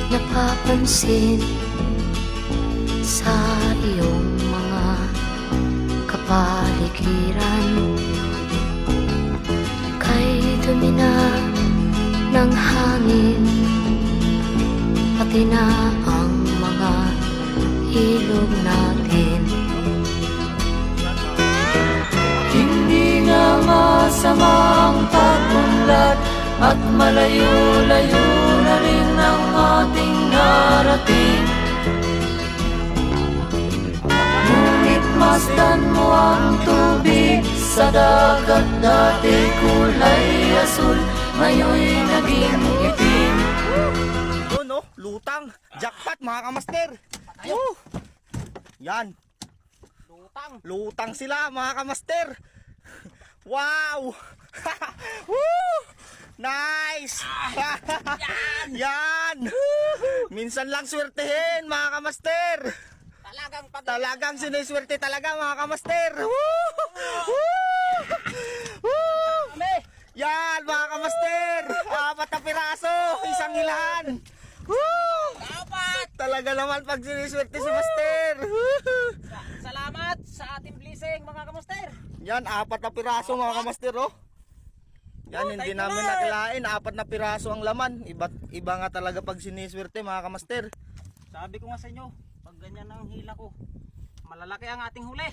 napapansin sa iyong mga kapaligiran. Kay dumi na ng hangin, pati na ang mga ilog natin. Hindi nga masamang pag-unlad at malayo-layo na rin ang ating narating. Ngunit masdan mo ang tubig sa dagat, dati kulay asul, ngayon'y naging itim. Oh no, lutang, jackpot mga kamaster. Yan, lutang sila mga kamaster. Wow. Woo! Nice. Yan. Minsan lang swertehin mga kamaster. Talagang siniswerte talaga mga kamaster. Woo! Woo! Yan mga kamaster. 4 na piraso, isang ilan. Woo! Talaga naman pag siniswerte si master. Salamat sa ating blessing mga kamuster. Yan, 4 na piraso mga kamaster, oh. Yan, hindi namin nakilain, 4 na piraso ang laman. Iba nga talaga pag siniswerte mga kamaster. Sabi ko nga sa inyo, pag ganyan ang hila ko, malalaki ang ating huli.